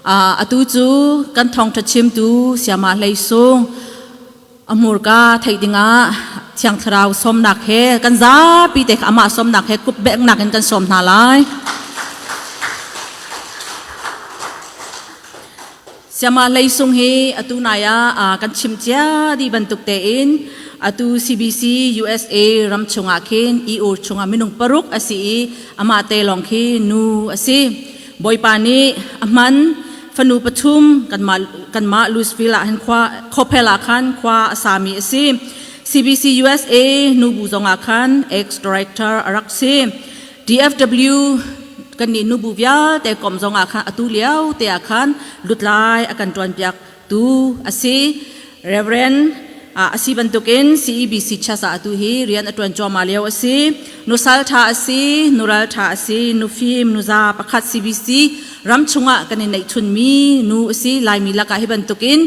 atu chu kan thong tha chim tu siama leisung amur ka theidinga thiang thrau som nak he kan za pi te ama som nak he kup bek nak kan som na lai siama leisung he atu naya kan chim chia di bantuk te in atu CBC USA ram chunga khin ur chunga minung paruk asi ama te long khi nu asi boipani aman fanu pathum kan ma Louisville han khwa khopela khan khwa asami asi CBC USA nu buzonga khan ex director araksi DFW kan ni nu buvya te kom zonga khan atu liao te akhan lutlai akan tuan piak tu asi Reverend asi bantukin CEBC chasa atu hi rian atuan joma liao asi nusal tha asi nural tha asi nufim nuza pakhat CBC ram chunga kan nei thun mi nu asi lai mi laka hi bantukin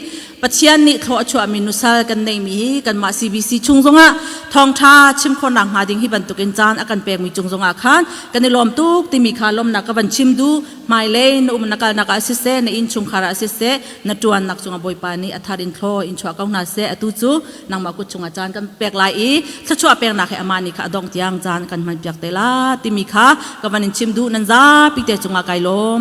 pachian ni thlo achua mi nusal kan nei mi kan ma CBC chungzonga thong tha chim khon nang ha ding hi bantukin chan akan pek mi chungzonga khan kan lom tuk ti mi kha lom na ka ban chim du mai le no um nakal naka asise na in chung khara asise na tuan nak chunga boipani atharin thlo in chwa kaung na se atu chu nang ma ku chunga chan kan pek lai i thachua pek na khe amani kha dong tiang chan kan man pyak te la ti mi kha ka ban chim du nan za pi te chunga kai lom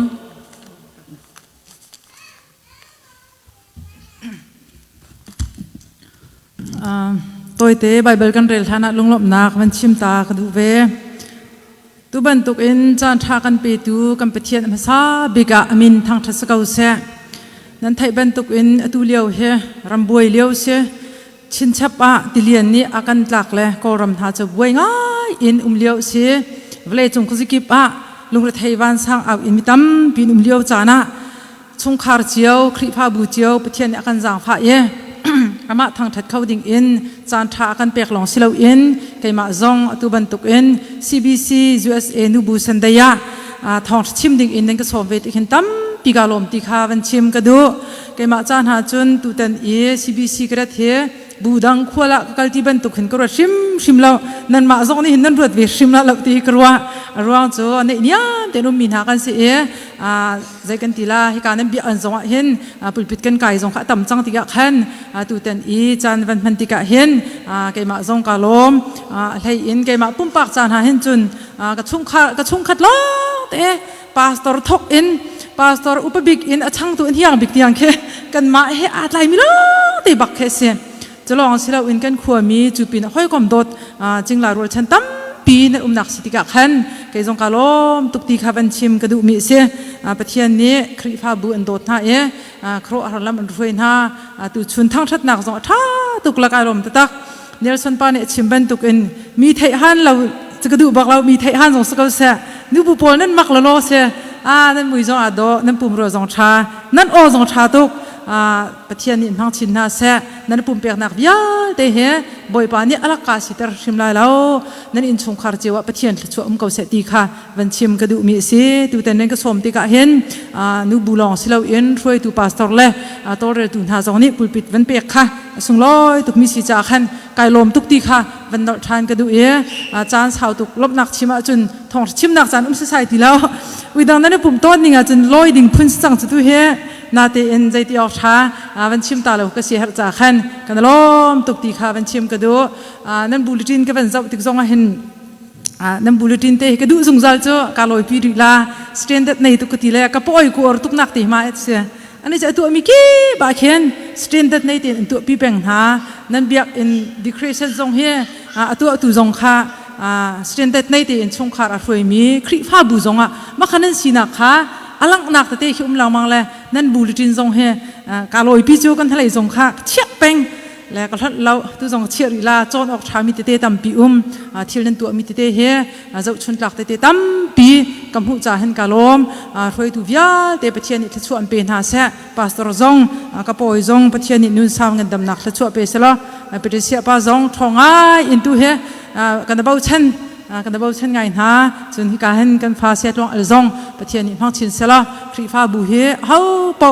tôi tế Bible kan rel thana lunglop nak man chim ta ka du ve tu ban tuk in chan tha kan pe tu kan pathian ma sa biga amin thang tha sakau se nan thai ban tuk in atu liao he ramboi liao se chin chapa tilian ni akan tlak le ko ram tha cha buai ngai in liao se vle chung ku zikip a lung le thai wan sang au in mitam pin liao chana chung khar chiao khri pha bu chiao pathian akan jang pha ye ama thang that khau ding in chan tha kan pek long silo in keima zong atu ban tuk in CBC USA nu bu sandaya thong chim ding in ka som ve hin tam pigalom ti kha van chim ka du keima chan ha chun tu tan e CBC kra the budang khola kalti ban tuk hin ko shim lo nan ma zong ni hin nan rut ve shim la lo ti krwa arwang chu ne nya te no min ha kan se e zai kan tila hi kan bi an zong hin pulpit kan kai zong kha tam chang ti ga khan tu tan e chan van man ti ka hin keima zong ka lom hlei in keima pum pak chan ha hin chun ka chung khat lo te pastor thok in pastor upabik in achang tu in hiang bik tiang khe kan ma he atlai mi lo te bak khe se chalong sila in kan khuami chupin hoi kom dot jingla rol chan tam pi na nak sitika khan ke jong kalom tukti khavan chim kadu mi se pathian ni khri pha bu an dot na e khro arlam an ruin ha tu chun thang that nak jong tha tukla kalom tak Nelson pa ne chimban tuk in mi thai han lo chakadu bak lo mi thai han jong sakau se nu bu pol nan mak lo se nan mui jong ado nan pum ro jong tha nan o jong tha tuk pathian ni hang chin na se nan pum pek nak vial te he boi pa ni ala ka sitar shimla lo nan in chung khar chewa pathian chu ko se ti kha van chim ka du mi se tu ten nen ka som ti ka hen nu bulong silo in throi tu pastor le tor re tu na jong ni pulpit van pek kha sung loi tuk mi si cha khan kai lom tuk ti kha van dor than ka du e chan chau tuk lop nak chima chun thong chim nak chan society lo wi dang nan pum ton ninga chun loi ding phun sang chu tu he na te in zai ti ok tha van chim ta lo ka si har cha khan kan lom tuk ti kha van chim ka du nan bulletin ka van zau tik zong a hin nan bulletin te ka du zung zal cho ka loi pi ri la standard nei tu ka ti le ka poi ko or tuk nak ti ma et se ani cha tu mi ki ba khen standard nei te tu pi peng ha nan biak in decrease zong he tu zong kha standard nei te in chung khar a hroi mi khri pha bu zong a ma khanan sina kha alang nak te hi lang mang le nan bulletin zong he ka loi pi chu kan thalai zong kha chiak peng le ka thlat lo tu zong chiar ri la chon ok tha mi te tam pi thil nan tu mi te he zau chun tlak te tam pi kam hu cha hen ka lom hroi tu vial te pathian ni thchu am pe na se pastor zong ka poi zong pathian ni nun sam ngan dam nak thchu pe sela petesia pa zong thongai in tu he kan bau chen kan bau chen ngai na chun hi ka hen kan fa se tlong al zong pathian ni phang chin sela khri pha bu he hau po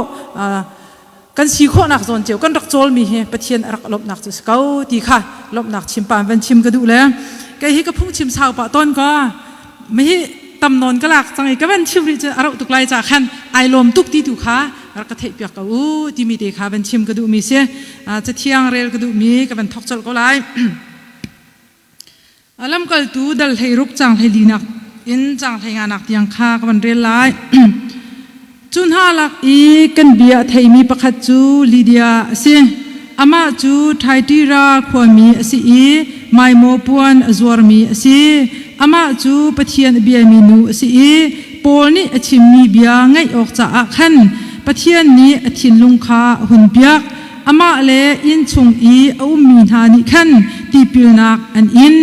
kan si kho nak zon cheu kan rak chol mi he pathian rak lop nak chu skau ti kha lop nak chim pan van chim ka du le kai hi ka phung chim sau pa ton ka mi ตำนนก็หลักจังไงก็เป็นชิมริจอารุตุกไลจากขันไอลมตุกที่ถูกขารักเทปยกกูที่มีเด็กขาเป็นชิมกระดูมีเสียจะเที่ยงเร็วกระดูมีก็เป็นทอกจลก็ไลลำกัลตูดัลให้รุกจังให้ดีนักอินจังให้งานนักยังข้าก็เป็นเรียนไลจุนหาลักอีกันเบียไทยมีประคัตจูลีเดียเสียอามาจูไทยตีราขวามีสิอีไม่โมปวนจวรมีสิอามาจูปะเทียนเบียมีนูสิอีปอลนี่อชิมมีเบียไงออกจากขันปะเทียนนี้อธินลุงคาหุ่นเบียกอามาเลอินชงอีเอามีนานิขันตีปิลนักอันอิน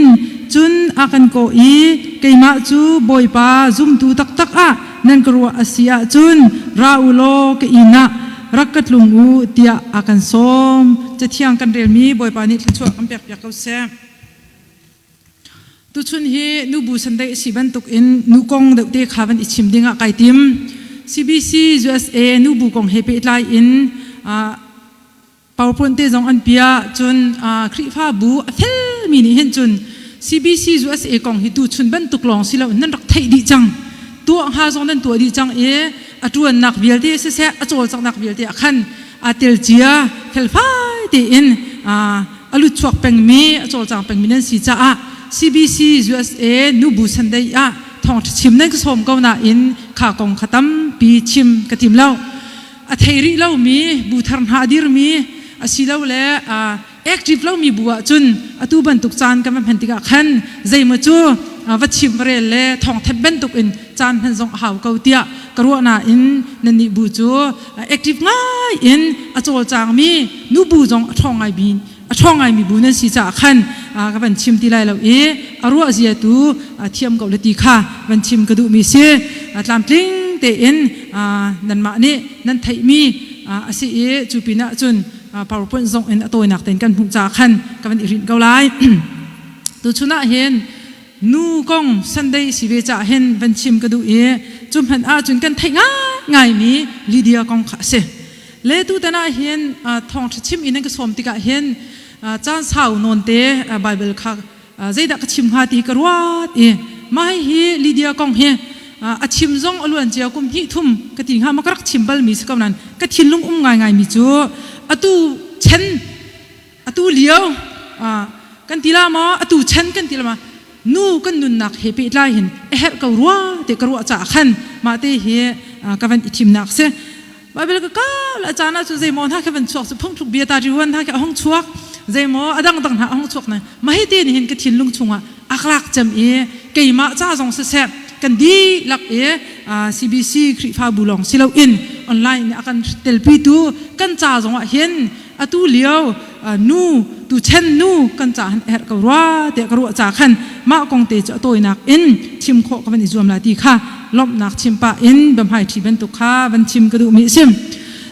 จุนอากันโกอีเกยมาจูบอยปาซุมตูตักตักอะนั่นกรัวอาเซียจุนราอุโลเกอินะรักกัดลุงอูเตียอากันสมจะเที่ยงกันเรียนมีบอยปานิช่วยคำเปียกเปียกเขาเสียตุชุนเฮนูบูสันเดสิบันตุกอินนูกงเดเดขาบันอิชิมดิงะไกติม CBC USA นูบูกงเฮเปไลอินปาวปนเตจงอันเปียจุนคริฟ้าบูเทลมินิเห็นจุน CBC USA กงฮิตุชุนบันตุกลองสิเรานั่นรักไทยดีจังตัวหาจงนั่นตัวดีจังอตัวนักเบียลที่เสียอโจลจากนักเบียลที่ขันเตลเจียเฮลฟ้าที่อินอลุชวกเป็งมีอโจลจากเป็งมีนั่นสิจ้าCBC USA นูบูสันเดียทองชิมนั่นก็สมก็น่าอินขากงขตัมปีชิมกติมเล่าเทริเล่ามีบูทาร์ฮาดิร์มีสิเล่าเล่แอคทีฟเล่ามีบัวจุนตูบันตุกจานกันเป็นติกะขันใจมาจูวัดชิมเรลเล่ทองเทบบันตุกอินจานเป็นทรงหาวเกาเตียกรัวน่าอินนันนี่บูจูแอคทีฟง่ายอินอโจจางมีนูบูจงทองไอบินช่องไอมีบุญนั้นสิจ่าขันก็เป็นชิมที่ไรเราอรัวเสียตูเทียมกับเลติค่ะเป็นชิมกระดูมีเสียตามทิ้งเตอินนั่นมานี่นั่นไทยมีสิจูปีน่าจุนพาวเวอร์พอยต์ส่งอินตัวหนักเต็นกันพุ่งจ่าขันก็เป็นอิรินเกาไลตัวชุนะเห็นนูกงสันเดย์สิเวจ่าเห็นเป็นชิมกระดูจุ่มหันจุนกันไทยง่ายมีลีเดียกงขาเสเลตูแต่น่าเห็นทองชิมอินนั่นก็สมติกะเห็นจานสาวนนเตไบเบิลค่ะใจดักชิมหาตีกรวดไม่ให้ลีเดียกงเฮชิมซงอลวนเจียกุมหิทุ่มกติงหามากรักชิมบัลมีสกนั้นกทินลุงง่ายมีจูตูเชนตูเลี้ยวกันตีลามาตูเชนกันตีลามานูกันนุนนักเฮปิไลเห็นเฮกรัวเตกรัวจ่าขันมาเตเฮกันอิทิมนักเสไบเบิลก็ก้าวอาจารย์น่าจะใจมองถ้าแค่เป็นชวกสุพุ่งถูกเบียตาจิวันถ้าแค่ห้องชวกใจมองดังต่างหาห้องชวกนั้นมาให้ตีนเห็นกระถินลุงชงอักลักจำเกี่ยมาจ้าจงเสพกันดีหลักCBC คริฟ้าบุลองสิเราอินออนไลน์อากันเตลปีตูกันจ้าจงเห็นตูเลี้ยวนูตูเชนนูกันจ้าเอ็ดกรัวเตะกรัวจ้าขันมากงเตจะตัวนักอินชิมโคก็เป็นอิจวมลาตีค่ะลบนักชิมปะอินบำไฮที่เป็นตุกค่ะเป็นชิมกระดูมีชิม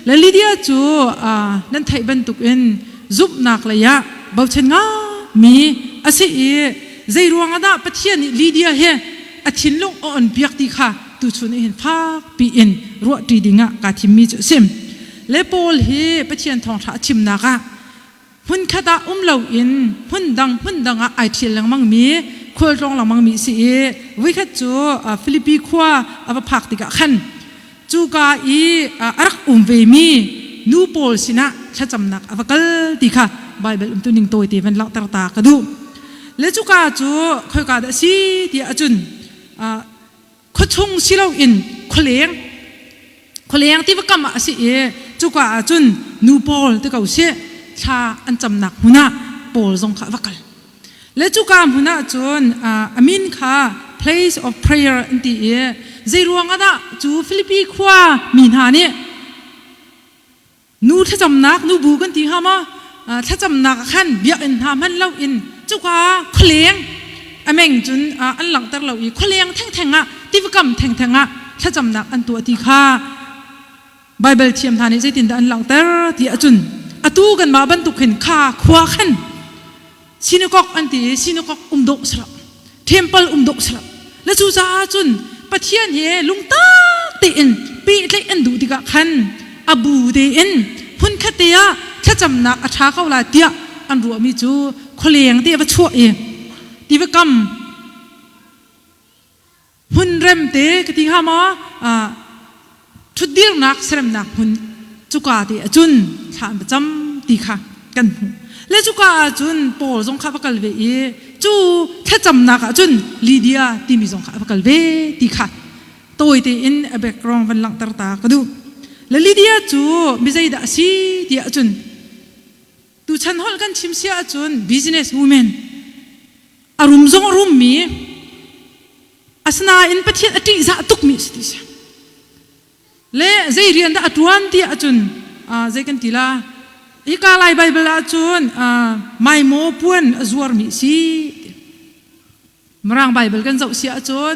และลีเดียจูนั่นไทยเป็นตุกอินซุบนักเลยะบ่าวเชนงามีอาศัยใจรวงadaปะเทียนลีเดียเฮอธินลงอ่อนเปียกตีค่ะตุชุนเห็นฟ้าปีอินรัวตีดิงะกาทิมมีจุชิมและโปลเฮปะเทียนทองท้าชิมนักหุ่นขดาเหลาอินหุ่นดังไอเทียนหลังมังมีครัวรองหลังมังมีสิวิคัดจูฟิลิปปีขัวพักติกะขันจูการักเวมีนูโปลสินะชะจำนักกัลติค่ะไบเบิลตุนิงโตยตีเป็นลักตาตากระดูและจูกาจูคอยกาดสีที่อาจุนขชงสิเราอินขเลียงที่ว่ากัมสิจูกาอาจุนนูโปลที่เขาเสียชาอันจำนักมุนะโปลทรงขวักลและจุกามมุนะจนอามินค่ะ place of prayer อันที่ใจรวงอ่ะจูฟิลิปปีขวามีหานี่นูถ้าจำนักนูบูกันที่ฮามาถ้าจำนักขันเบียอินทำให้เราอินจุกาขเลียงอเมงจนอันหลังแต่เราอีขเลียงแทงที่ว่ากัมแทงถ้าจำนักอันตัวที่ค่ะไบเบิลเทียมทานี่ใจตินอันหลังแต่ที่อาจุนตูกันมาบรรทุกเห็นข้าขวาขันซินกอกอันที่ซินกอกดกสลับเทมเพิลดกสลับและจูจ้าจุนปะเทียนเฮลุงตาเตียนปีเล็กดูดิกะขันอบูเตียนพุ่นคเตียถ้าจำนักอาชาเข้าลาเตียอันรัวมีจูขเลียงเตียว่าชั่วที่ว่ากัม หุ่นเริ่มเตะกติฮามาชุดเดียร์นักเสริมนักหุ่นจุกาตีจุนฐานประจำตีค่ะกันหูและจุกาจุนโปลจงขับกันเวจูแค่จำนักจุนลีเดียตีมีจงขับกันเวตีค่ะตัวตีอินเบกรองวันหลังตาตาก็ดูและลีเดียจูไม่ใช่ด่าซีเดียจุนดูฉันฮอลกันชิมเสียจุน business woman อารมณ์จงอารมณ์มีอาสนาอินประเทศอติจะตุกมีสติเสียเล่ใจเรียนได้อัตวันที่อาจุนใจกันทีละอีกาลายไบเบิลอาจุนไม่โมปวนจวรมีสิมรังไบเบิลกันเจ้าเสียอาจุน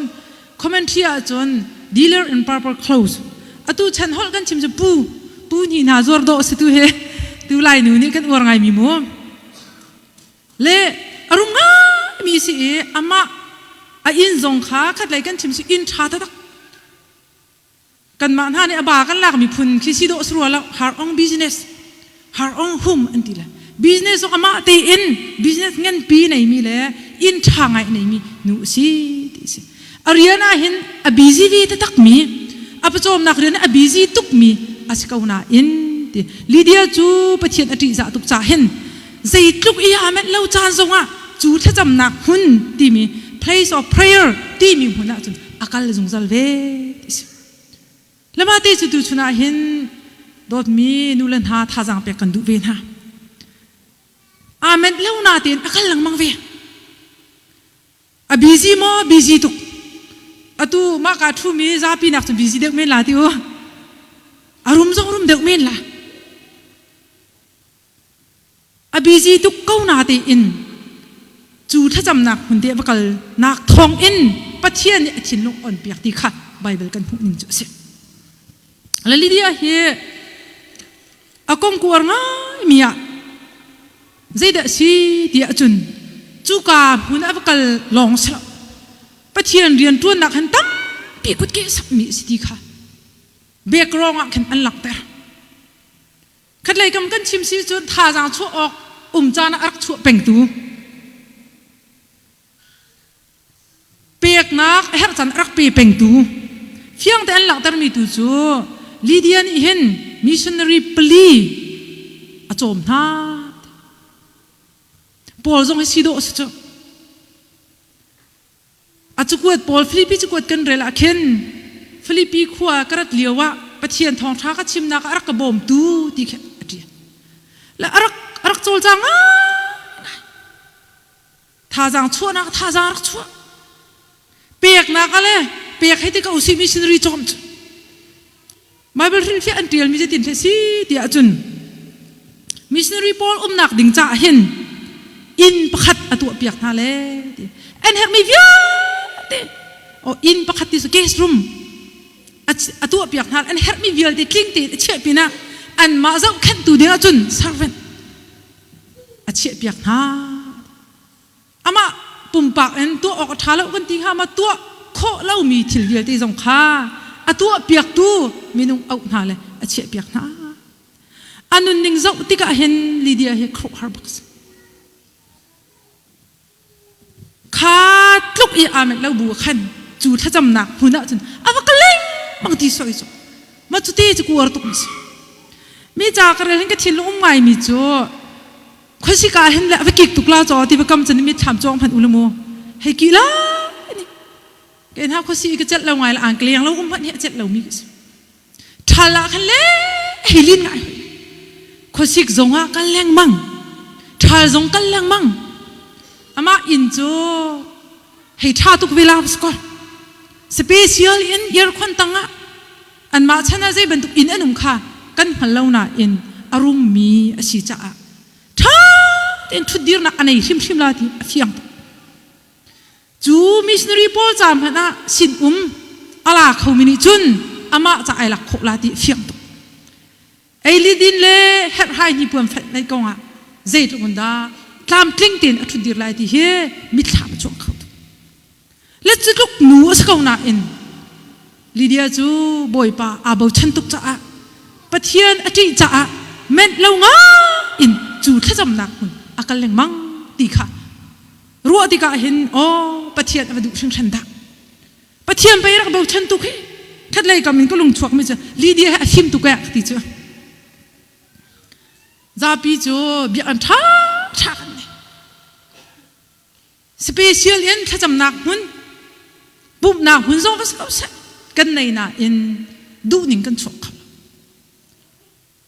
คอมเมนต์ที่อาจุน dealer in purple clothes อาตุฉันฮอลกันชิมจะปูนี่น่าจวรโดสิตุเฮตุไลนูนี่กันวางไงมีโมเล่อารมณ์ง่ายมีสิอามาอินจงขาขัดไหลกันชิมสิอินชาตะกันมาท่านี่อบากันหลักมีพุนคิดสิโดสรัวแล้ว her own business her own home อันที่ละ business ของอามาตีอิน business เงินปีไหนมีเลยอินทางไงไหนมีนูสิที่สิอารียนาเห็นอบิซีวีตะตักมีอาประจอมนักเรียนอบิซีตุกมีอาศัยนาอินที่ลีเดียจูประเทศอติจะตุกจ่าเห็นใจตุกอีอามันเล่าจานทรงอ่ะจูถ้าจำนักหุ่นที่มีplace of prayer ที่มีหุ่นจุนอาการเลยจงจัลเวแล้วมาที่จุดชุนาเห็นดอดมีนูเลนหาท่าจังเปียกันดูเวนฮะอาเมนเล่านาเตียนอาการหลังมังเวอบิซีมอบิซีตุกอตูมากาทูมีซาปีนักจุนบิซีเด็กเมนลาติวอารมณ์จงอารมณ์เด็กเมนละอบิซีตุกเก้านาเตียนจูถ้าจำนักหุ่นเดียบกัลนักทองอินปะเทียนเนี่ยชินลงอ่อนเปียกตีขัดไบเบิลกันพวกนินจุเสแล้วลีเดียเฮอากงกูอ่างมีอะใจเดสีเดียจุนจูกาหุ่นอับกัลลองสละปะเทียนเรียนตัวนักหันตั้มปีกุดเกสับมีสิตีขัดเบกรองอ่ะขันอันหลักแต่ขัดเลยกำกันชิมซีจนท่าจางชั่วออกจานะอักชั่วเป่งตูเปียกนักเฮกจันรักปีเป็งตูเฟียงแต่อันหลักแต่มีตูจูลีเดียนเห็นมิชชันนารีปลีอาจอมนาปอลจงให้สิโดสิจ้าอาจจะกวดปอลฟิลิปปีจะกวดกันเรล่าเคนฟิลิปปีขวากระดเลียวว่าปะเทียนทองท้าก็ชิมนักรักกระบอมตูตีแค่เดียและรักโจลจังท่าจังชั่วนักท่าจังรักชั่วเปียกนักอะไรเปียกให้ที่เขาสิมิชชันนารีจอมมาเป็นฟิลอันเดียลมิจะติดสิเดียจุนมิชชันนารีพอลนักดิ่งจ่าเห็นอินประคัดตัวเปียกนั่นแหละอันเฮกไม่เวียดโออินประคัดที่สเกสรูมตัวเปียกนั่นอันเฮกไม่เวียดที่คลิ้งติดเชี่ยปีน่ะอันมาเจ้าขันตัวเดียจุนซาร์เวนเชี่ยเปียกนั่นอามาปุ่มปากเอ็นตัวออกท้าแล้วกันทีข้ามาตัวโคเล่ามีถิลเดียที่สงข้าตัวเปียกตัวมีนุ่งเอาหน้าเลยเชี่ยเปียกหน้าอันนั้นนิ่งเจ้าที่ก็เห็นลีเดียเฮครบฮาร์บักส์ข้าลุกอีอาเมนแล้วบัวขันจูถ้าจำหนักหุ่นอ่ะจนเอาก็เล่งบางทีสวยจ้ะมาจุดที่จะกลัวตุกมิสมีจากอะไรเห็นก็ทิ้งลงไงมีจ้ะคนสิกาเห็นแล้วไปกิกตุกลาจอที่ประกำจันมิตรถามจองพันอุลโมให้กี่ล้านนี่เกิดหาคนสิก็เจ็ดเราไงละอ่างเกลียงเราอุ้มพันเนี่ยเจ็ดเรามีทันละคันเล่ให้ลิ้นไงคนสิกจงอ่ะกันแรงมั่งทัลจงกันแรงมั่งอามาอินจ้ะให้ท่าตุกเวลาสกอร์สเปเชียลอินเยอะคนตั้งอ่ะอันมาชนะใจบรรทุกอินอันนุ่มค่ะกันพันเล่าหน้าอินอารมณ์มีอาชีจ้าท่าเต็นทุดดีร์นักอันไหนชิมลาทีเฟียงจูมิชนารีพอลจำพนะสินอะไรเขามินิจุนอามาจะไอหลักขบลาทีเฟียงไอลิดินเล่เฮ็ดให้ญี่ปุ่นในกองอ่ะเจ็ดคนดาตามคลิ้งเต็นทุดดีร์ลาทีเฮมิถามจงเขาและจุดลุกหนูสักคนน่ะอินลิเดียจูบอยป้าอาบ่ฉันตุกจ้าปะเทียนอธิจ้าเม็ดเล่าง่าอินจูถ้าจำหนักคุณอาการแรงมั่งตีค่ะรัวตีกาเห็นอ๋อปะเทียนมาดูฉันดักปะ เทียมไปรักเบาฉันตุกให้คัดเลยกับมันก็ลงชวกไม่เจอลีเดียให้ชิมตุกแกติเจอซาปีจูเบียอันท่ากันเลยสเปเชียลเอ็นถ้าจำนักหุ่นบุบนักหุ่นส่งภาษาเขาเสกันในน่ะเอ็นดูนิ่งกันชวกเขา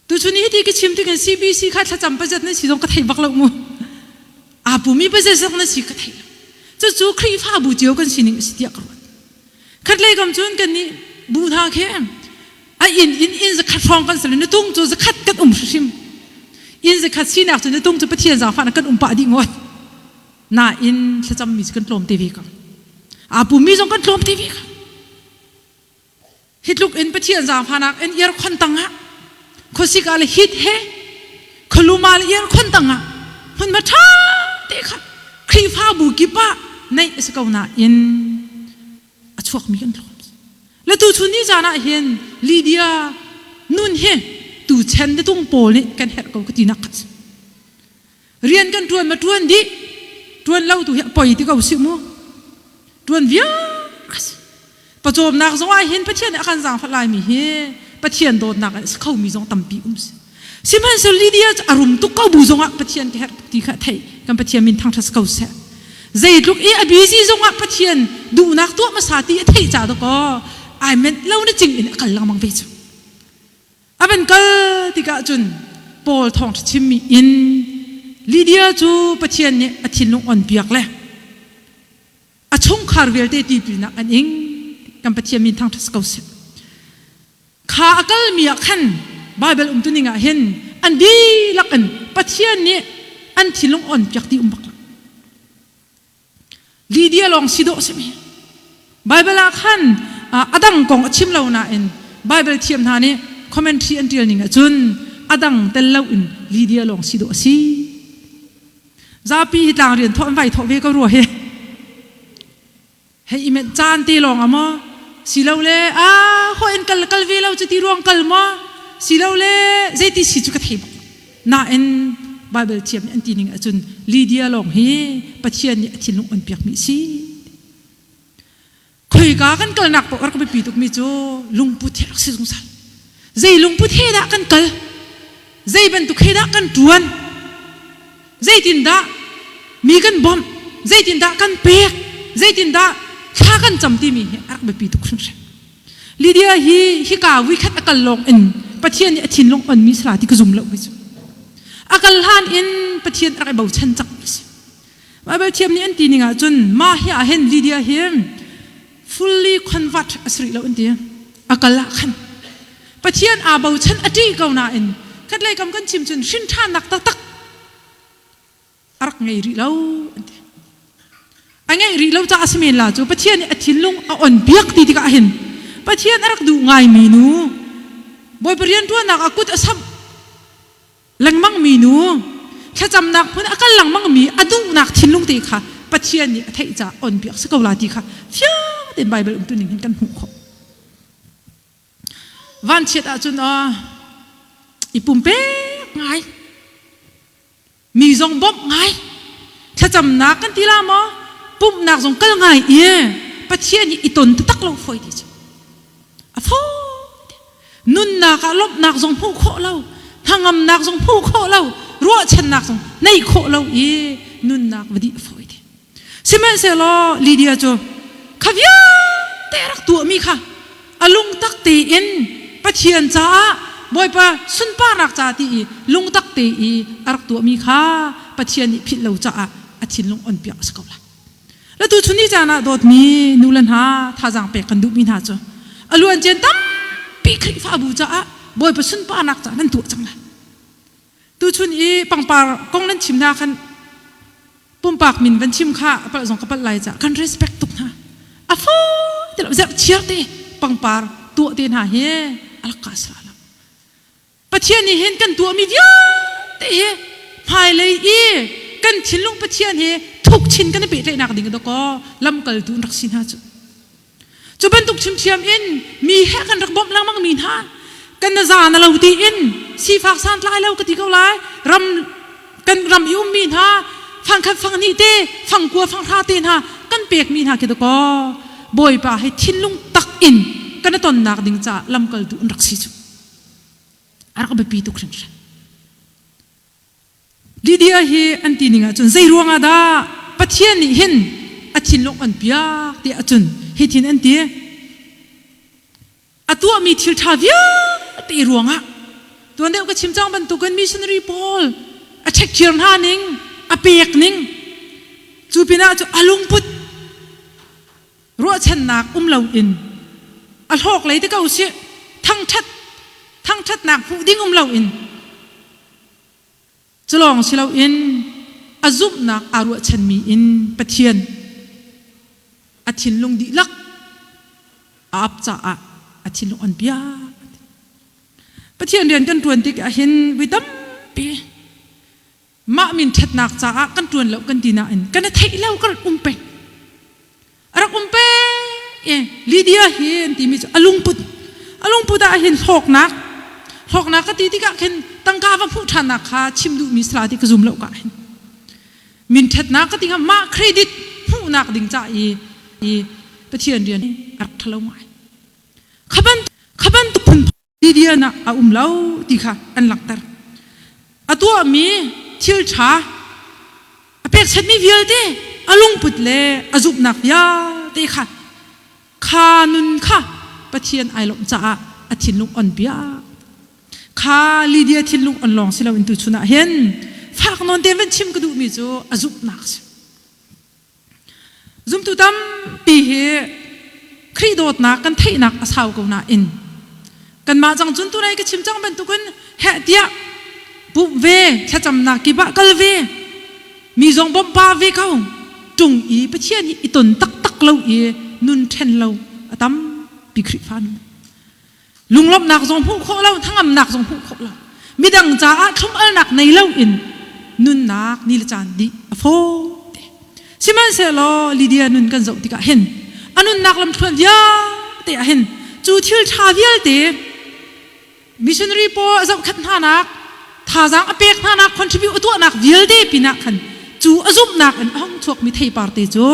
ตัวชุนี้ที่กิชิมที่กัน CBC คัดถ้าจำประจัดนั่นสิต้องกระไทยบักเรามูอาบุมีประจัดสักนั่นสิกระไทยจะจูครีฟ้าบูเจียวกันสินิ่งสิเดียกรวดคัดเลยกับจุนกันนี่บูทาเข้มอินจะคัดฟองกันสิเลยนึกตุ้งจูจะคัดกันชิมอินจะคัดซีนักจนนึกตุ้งจะไปเทียนจากฝันกันปะดีงวดน่าอินถ้าจำมีกันลมทีวีกันอาบุมีจงกันลมทีวีกันฮิตลูกอินไปเทียนจากฝันอินเยอะคนตั้งฮะคนสิกาเลยฮิตเฮคนรู้มาเลยเยอะคนตั้งฮะมันมาท่าเด็กค่ะครีฟ้าบูกิปะในสกาวน่าอินช่วงมีกันลมแล้วตัวชุนนี้จานะเห็นลีเดียนุ่นเห็นตัวเชนได้ตุ้งโปนี่กันเห็ดก็ตีนักเรียนกันทวนมาทวนดิทวนเล่าตัวปล่อยที่เขาสิมัวทวนวิ่งประจบนักสวายเห็นประเทศอาการสังฟลายมีเฮประเทศโดนนักเขามีจงตั้มปีสิมันเซลีเดียอารมณ์ตุกเขาบูจงอ่ะประเทศแค่ที่เขาไทยกันประเทศมินทางทัศเขาเสียใจลูกเออบีซีจงอ่ะประเทศดูนักตัวมาสาธิตไทยจ่าตัวก็ไอ้เม็ดเล่าได้จริงอินกันลังมังเวจูอาเป็นก็ที่กะจุนโปลทองชิมมีอินลีเดียจูประเทศเนี่ยอาทิตย์ลงอ่อนเปียกเลยอาชงคาร์เวลเตตีปีนักอันเองกันประเทศมินทางทัศน์เสียข้าก็มีขันไบเบิลตัวนี้ไงเห็นอันดีลักอันประเทศเนี่ยอันที่ลงอ่อนเปียกที่บักลีเดียลองสิโดใช่ไหมไบเบิลขันอดังกองชิมเหล่านั้นเองไบเบิลเทียมท่านี้คอมเมนต์ที่อันเดียวนี่ไงจุนอดังเตลเหล่าอินลีเดียลองสิโดสิซาปีต่างเรียนทอนไว้ทอเวก็รัวเฮให้อิเมจานตีลองอ่ะมั้งสิเหล่าเล่เขาเอ็นกัลเวลาจะตีรวงกัลมั้งสิเหล่าเล่ใจที่สิจุกเทบน่าเอ็นไบเบิลเทียมอันที่นี่ไงจุนลีเดียลองเฮประเทศนี้ที่ลงอันเปียกมีสิคุยกันกัลนักปกก็ไปปีตุกมีโจลุงพุทธรักษาสงสารใจลุงพุทธเฮดะกันกัลใจเป็นตุกเฮดะกันจวนใจตินดามีกันบอมใจตินดากันเปียกใจตินดาข้ากันจำที่มีอักไปปีตุกสิ่งลีเดียฮีกาวิคัดอักลงอินประเทศนี้ทิ้งลงอันมีสลาที่กระซุ่มเล่าไปสิอักลฮันอินประเทศอะไรเบาชันจักไปสิว่าประเทศนี้อันที่นี่ไงจนมาเฮียเห็นลีเดียเห็น fully convert อัศรีเล่าอันที่อักลละขันประเทศอาเบาชันอดีตเก่าหน้าอินคัดเลยกำกันชิมจนชินท่านักตักรักไงรีเล่าอันไงรีเล่าจะอาสเมนลาจูประเทศนี้ทิ้งลงอ่อนเบียกตีที่กะเห็นประเทศรักดูไงมีนูบอยเปลี่ยนตัวนักอากุตอสับหลังมังมีนูถ้าจำนักเพื่อนอาการหลังมังมีอดุนักทิ้งลงตีค่ะประเทศนี้ไทยจะอ่อนเบียกสกาวลาตีค่ะเฟี้ยเดินไบเบิลตัวหนึ่งกันหูเขาวันเช็ดอาจุนอีปุ่มเป๊กไงมีจงบบไงถ้าจำนักกันทีละมั้งปุ่มนักจงก็ไงประเทศนี้อีตนตักเราไฟดีจ้ะฟอนุ่นนักลบนักจงผู้โคเราทางอำนักจงผู้โคเรารัวเชนนักจงในโคเรานุ่นนักวดีไฟดีสิแม่เสลอลีเดียจูขวิยแต่รักตัวมีค่ะอลุงตักตีอินประเทศจ้าบอยปะสุนป้ารักจ่าตีลุงตักตีรักตัวมีค่ะประเทศนี้ผิดเราจ้าอาทิตย์ลงอ่อนเปียกสกาวละแล้วตัวชุนนี้จ้านะโดดมีนูลันหาท่าจางเปกันดูมีน่าจ้าอลวนเจนตั้มปีคริฟ้าบูจ้าบอยปะสุนป้ารักจ่านั่นตัวจังละตัวชุนปังปากงนั้นชิมนาคันปุ่มปากมินวันชิมค่ะปะสองกับปะไหลจ้าคัน respect ตุกนะฟูเดี๋ยวจะเชียร์เตะปังปาตัวเตนหาเฮอัลกาสลาประเทศนี้เห็นกันตัวมีเยอะเตะภายเลยกันชิ้นลงประเทศนี้ทุกชิ้นกันในปีเตะนักดิ่งตัวก็ลำกัลตุนรักสินหาจุบันทุกชิมเชียมอินมีแค่กันรักบ่มลังมังมีท่ากันนาซานเราตีอินสีฝากซานไล่แล้วกติเขาไล่รำกันรำยุ่มมีท่าฟังคันฟังนี่เตะฟังกลัวฟังท่าเตะท่ากันเปียกมีท่าเกตัวก็ บอยป่าให้ทิ้นลุงตักอินกันตอนนักดิ่งจ่าลำกลดูอันรักสิจุอาก็ไปปีตุกเรนลีเดียเฮอันตีนิงจนใจรวงอาดาปัทเทียนนี่เห็นอาทินลงอันพิยาเดียจนเฮทินอันเดียอาตัวมีทิลทาวิยตีรวงอ่ะตัวเดียวก็ชิมจังบรรทุกันมิชชันนารีพอลอาเช็คเชียร์หานิงอาเปียกนิงจูปินาจูอาลุงพุดรัวเชนนักเหลาอินอาหอกเลยที่เขาเสียทั้งชัดนักผู้ดิ้งเหลาอินจะลองสิเราอินอาซุบนักอารัวเชนมีอินปะเทียนอาทินลงดีลักอาบจ่าอาทินลงอันเบียปะเทียนเรียนกันตวนติกเห็นวิตัมปีมามินชัดนักจ่ากันตวนแล้วกันดีน่าอินกันไทยแล้วกันเปรักเปลีเดียเห็นที่มีอลุงพุดได้เห็นหอกนักก็ตีที่ก็เห็นตั้งกาว่าผู้ทานนักค่ะชิมดูมีสลาที่กระซุ่มแล้วก็เห็นมินชัดนักก็ตีว่ามาเครดิตผู้นักดิ่งจ่าปะเทียนเรียนอักทะเลาไม่ขบันตุกพุนลีเดียนะเล่าดีค่ะอันหลักตร์ตัวมีทิลชาเป็กเช็ดมีเวียลเดอลุงพุดเล่อจุบนักยาเตค่ะขานุนค่ะปะเทียนไอหลงจ่าอาทินลุงอ่อนเบียขาลีเดียทินลุงอ่อนลองสิเราอินตุชุนะเห็นฝากนอนเดวันชิมกระดูมีจูอจุบนักซุมตุตัมปีเหครีโดดนักกันเทนักอาสาวกูน่าอินกันมาจังจุนตุไรก็ชิมจังเป็นตุกันเฮเดียบุเวแค่จำนักกิบะกัลเวมีจงบอมบาเวเขาจุงอีปะเชียนอีตุนตักเราอีนุนเทนเราตั้มปีคริฟันลุงลบหนักจงผู้โคเราทั้งอำหนักจงผู้โคเรามีดังจ้าทุ่มอันหนักในเราอินนุนนักนิลจานดีอโฟสิมันเสลอลีเดียนุนกันจะติกาเห็นอันนุนนักลำทวนยาเตะเห็นจูทิลชาวิลเตมิชชันนารีโปจะขัดหานักท่าจังอเปกหานักคอนทริบิวตัวนักวิลเดปีนักขันจูอจุบนักอันห้องชกมีไทยปาร์ตี้จู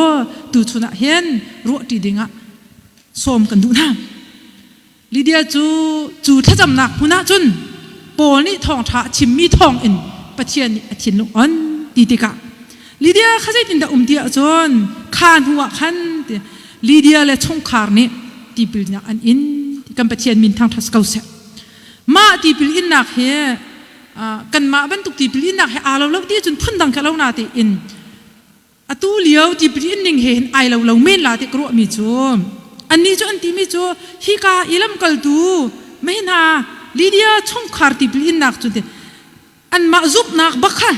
ตูชุนะเห็นรัวตีดิ่งะสมกันดูน้ำลีเดียจูถ้าจำนักพุนะจุนโปนี่ทองท้าชิมมีทองอินปะเทียนนี่อธินลงอันตีติกะลีเดียข้าจะตินดาเดียจนขานหัวขันลีเดียและชงคาร์นี่ตีปิลนักอันอินกันปะเทียนมินทางทัสเกาเสมาตีปิลอินนักเฮกันมาบรรทุกตีปิลินนักให้อาเราที่จนพุ่นดังเขาเราหน้าตีอินตู้เลี้ยวตีปิลินหนึ่งเห็นไอเราเม่นลาตีกรัวมีจูอันนี้จูอันที่มีจูฮิกาอิลัมกัลดูไม่นาลีเดียช่องคาร์ตีปิลินนักจุดอันมาซุบนักบักค่ะ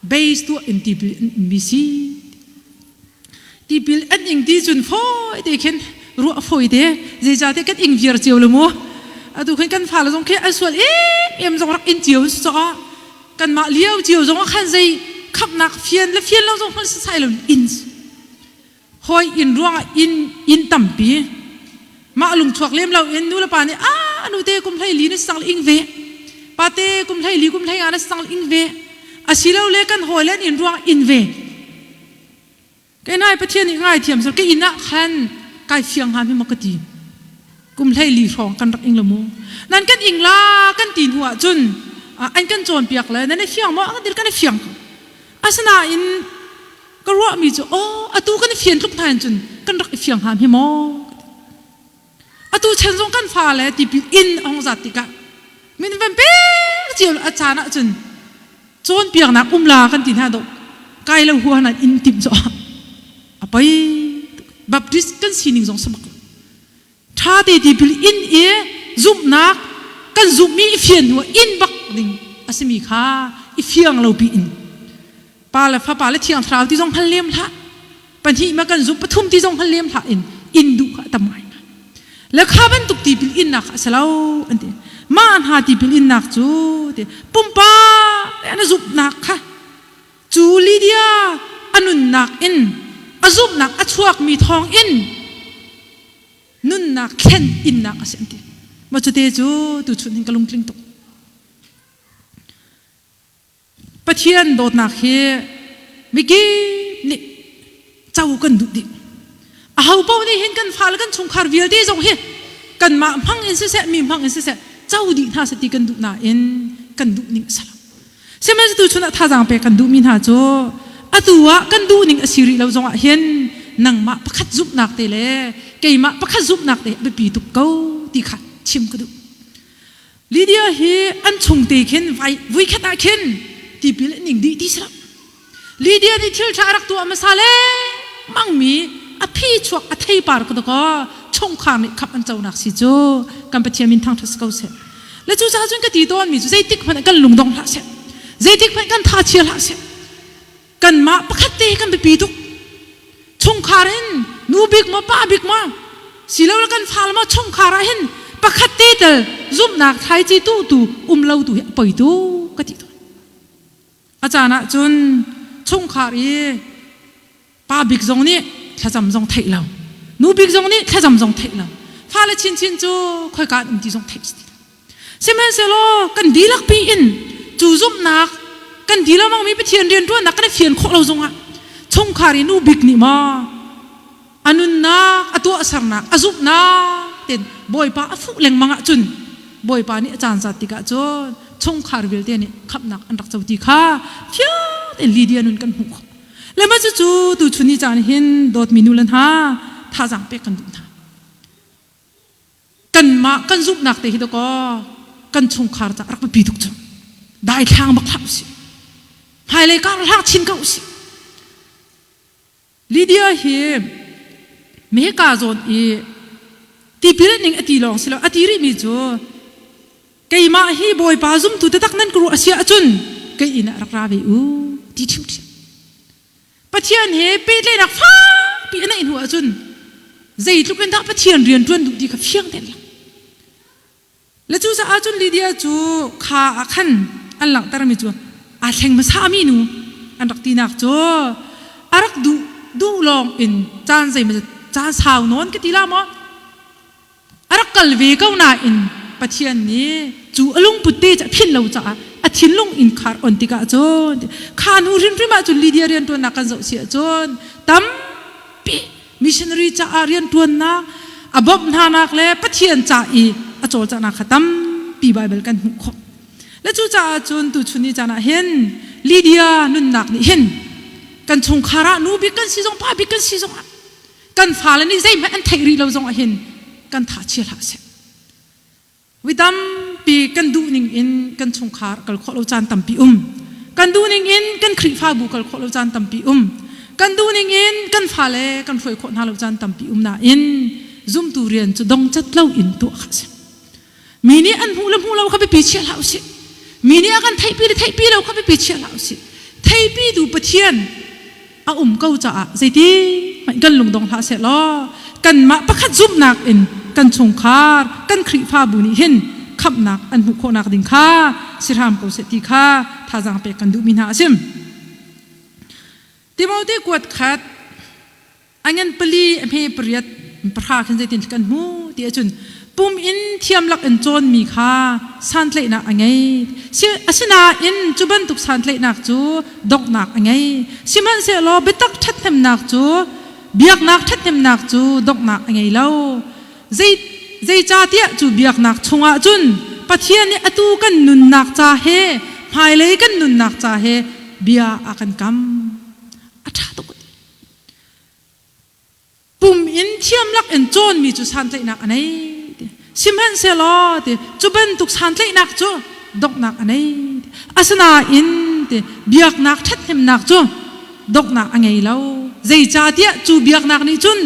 เบสตัวอินตีปิลินมีซีตีปิลินอิงที่จุนฟอยตีเข็นรัวฟอยเดเจจ่าตีกันอิงเวียร์เจียวเลยมั้งดูคนกันฝ่าเราต้องแค่อันส่วนเอ็มจงรักอินเจียวจ้ากันมาเลี้ยวเจียวจงว่าขันใจขับนักเฟียนและเฟียนเราจงพันใส่เราอินหอยอินร่วงอินต่ำปีมาลุงชวกเลี้ยมเราอินดูละป่านนี่นูเตกุมไทยลีนสังอิงเวปาเตกุมไทยลีกุมไทยงานสังอิงเวอาศิเราเล่กันหอยเล่นอินร่วงอินเวแกนายประเทศนี้ง่ายเทียมสุดแกอินนักขันกายเฟียงหามให้มกตีกุมไทยลีฟองกันรักอิงละมูนั่นกันอิงลากันตีนหัวจุนอันกันโจนเปียกเลยนั่นไอ้เฟียงมั้งอันเดียวกันไอ้เฟียงอาสนาอินก็รู้มีจูตู้กันไอ้เฟียงทุกทางจุนกันรักไอ้เฟียงหามให้มอตู้เชนซงกันฟ้าเลยตีปีอินองจัดติกะมินเป็นเป๊ะเจียวอาจารย์จุนโจนเปียกนักลากันตีนหาดไกลแล้วหัวนั่นอินติมจ่อไปบัพติสกันสีนิงซงสมัครถ้าเดีบิลอินซุบนักกันซุบมีเฟียนหัวอินบักดิ่งอาศัยมีค่าอีเฟียงเราปีอินปาละฟ้าปาละเทียงทราวที่ทรงพันเลี้ยมละปัญหามากันซุบปฐุมที่ทรงพันเลี้ยมละอินดูค่ะทำไมแล้วข้าเป็นตุกตีบิลอินนักเสลาอันเดียมาอันหาตีบิลอินนักจูเดียปุ่มป้าอันซุบนักค่ะจูลีเดียอันนุนนักอินอาซุบนักอัชวกมีทองอินนุนนักเข็นอินนักเสียงที่มาจุดเดียวตุชุนหิงกะลุงกลิ้งตุปะเทียนโดดนักเฮมิกี้นี่เจ้ากันดุดิอาห hau pau ni hin kan phal kan chung khar vial te jong hi kan ma phang in se mi phang in se chau di tha sati kan du na in kan du ning salam semen tu chuna tha jang pe kan du min ha cho atua kan du ning asiri lo jong a hian nang ma pakhat zup nak te le kei ma pakhat zup nak te be pi tu ko ti kha chim ka du Lydia hi an chung te khen vai vui khata khen ti pil ning di ti salam Lydia ni thil tha rak tu amasale mangmi a phi chuak a thei par ko ko chong khang ni khap an chau nak si jo kam pathia min thang thas ko se le chu cha chun ka ti ton mi chu sei tik phan kan lungdong la se zei tik phan kan tha chial la se kan ma pakhat te kan be pi tu chong kharin nu big ma pa big ma silo kan phal ma chong khara hin pakhat te tel zum nak thai chi tu lo tu poi tu ka ti achana chun chung khari pa big zong ni thajam zong thei lo nu big zong ni thajam zong thei lo pha la chin chu khoi ka ti zong thei sti semen se lo kan dilak pi in chu zum nak kan dila mang mi pe thian rian tu nak kan fian kho lo zong a chung khari nu big ni ma anun na atu asar na azup na ten boy pa afu leng manga chun boy pa ni chan sa ti ka cho chung khar vel te ni khap nak an rak chau ti kha phya ten Lydia nun kan hu le ma chu tu chuni chan hin dot minulan ha tha jang pe kan du na kan ma kan zup nak te hi to ko kan chung khar cha rak pi duk chu dai thang bak thap si hai le ka rak chin ka si Lydia hi me ka zon e ti pil ning ati long silo ati ri mi jo kei ma hi boy pa zum tu tak nan kru asia chun kei ina rak ra ve u ti thim thi pathian he pe le nak fa pi na in hu chun zei lu kan dak pathian rian tuan du di ka phiang ten la chu sa a chun Lydia chu kha a khan an lang tar mi chu a thleng ma sa mi nu an rak ti nak cho arak du long in chan zei ma cha sao non ke ti la mo arak kal ve ka na in pathian ni chu alung putte cha phin lo cha a thin lung in khar on ti ka chon khan hu rin prima chu Lydia rian tu na kan zo sia chon tam pi missionary cha arian tu na abob na nak le pathian cha i a chol cha na khatam pi bible kan hu kho le chu cha chon tu chuni cha na hen Lydia nun nak ni hen kan chung khara nu bi kan si jong pa bi kan si jong kan phal ni zai ma an thai ri lo jong a hen kan tha chi la se widam pi kan du ning in kan chung khar kal kho lo chan tam pi kan du ning in kan khri pha bu kal kho lo chan tam pi kan du ning in kan phale kan phoi kho na lo chan tam pi na in zum tu rian chu dong chat lo in tu kha se mini an hu lo kha pi chi la se mini akan thai pi lo kha pi chi la se thai pi du pathian a câu cha zai ti mai kan lung dong ha se lo kan ma pakhat zup nak in kan chung khar kan khri pha bu ni hin khap nak an hu kho nak ding kha siram ko se ti kha tha jang pe kan du min ha sim Timothy kwat khat angan pali me priat pra khan zai tin kan mu ti achun pum in thiam lak en chon mi kha san tlei na angai si asina in chuban tuk san tlei nak chu dok nak angai siman se lo betak that them nak chu biak nak that them nak chu dok nak angai lo zai cha tia chu biak nak chunga chun pathian ni atu kan nun nak cha he phai le kan nun nak cha he bia akan kam atha to pum in thiam lak en chon mi chu san tlei nak anai simhan se lo te chuban tuk san tlei nak chu dok nak anei asana in te biak nak that hem nak chu dok nak angai lo zei cha tia chu biak nak ni chun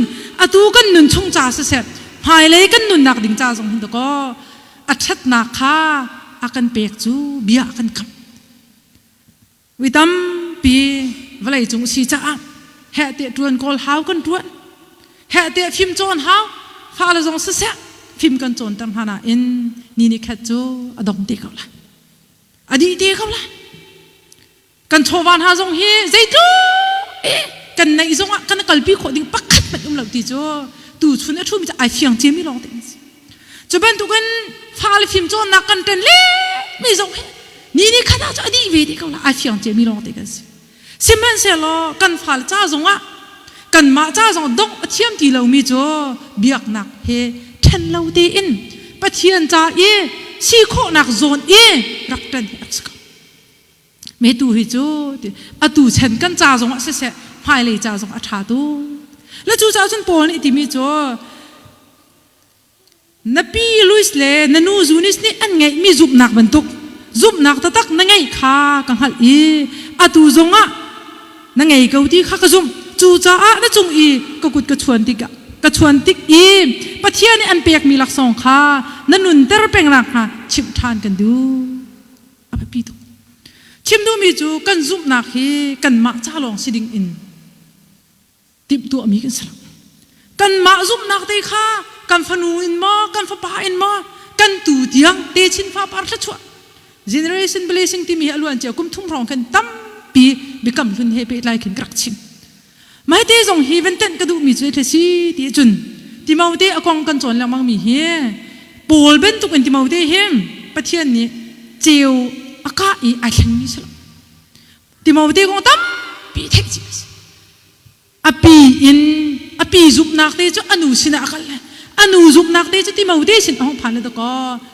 atu kan nun chung cha se se phai le kan nun nak ding cha jong hin to ko athat nak kha akan pek chu bia akan kam witam pi valai chung si cha he te tuan kol hau kan tuan he te phim chon hau pha la jong se se phim kan chon tam hana in ni ni khat chu adom te ka la adi te ka la kan chowan ha jong hi zai tu kan nai jong kan kalpi kho ding pakhat pat lo ti chu tu chun a thu mi ai fiang che mi long te chu ban tu kan phal phim chon na kan ten le mi jong ni ni khat chu adi ve te ka la ai fiang che mi long te ka siman se lo kan phal cha jong a กันมาจ้าสองดงเทียมที่เรามีจ่อเบียกหนักเฮทันเราดีอินปะเทียนจ้าสีโคหนักโซนรักกันอักษรไม่ดูให้จ่ออตูเช่นกันจ้าสองเสะภายเลยจ้าสองอัฐาตูแล้วจู่จ้าจนปนอิติมีจ่อนบีลุยส์เลนนูจูนิสนี่อันไงมีจุบหนักบรรทุกจุบหนักตะตักนั่งไงข้ากังหัดอตูจงอ่ะนั่งไงกูที่ข้ากระจุมจู่จ้านั่งจงก็กุดกระชวนติกะกระชวนติกปะเทียนี่อันเปียกมีหลักสองข้านั่นนุนเตอร์เป็นหลักฮะชิมทานกันดูอะไรปีตุชิมดูมีจู่กันจุบหนักกันมาจ้าลองสิดิงอินติบตัวมีกันสลับกันมาจุบหนักตีข้ากันฟันูอินมากันฟ้าป่าอินมากันตูเตียงเตชินฟ้าป่าทัชวะ generation blessing ที่มีอล้วนเจ้ากุมทุ่งรองกันตั้มปีบิกำลุนเฮเปไลขึ้นกรักชิมไม่เตจงฮีเวนเต้นกระดูมีช่วยเทสีตีจุนที่มาเตะกองกันจนแล้วมังมีเฮปูลเบนตุกันที่มาเตะเฮมประเทศนี้เจียวอากาศไอแข็งมีสลับที่มาเตะกองตั้มปีเทคจิสอปีอินอปีจุบนักเตะจะอนุสินะกันเลยอนุจุบนักเตจที่มาอุดสินห้องผ่านเลยตะก็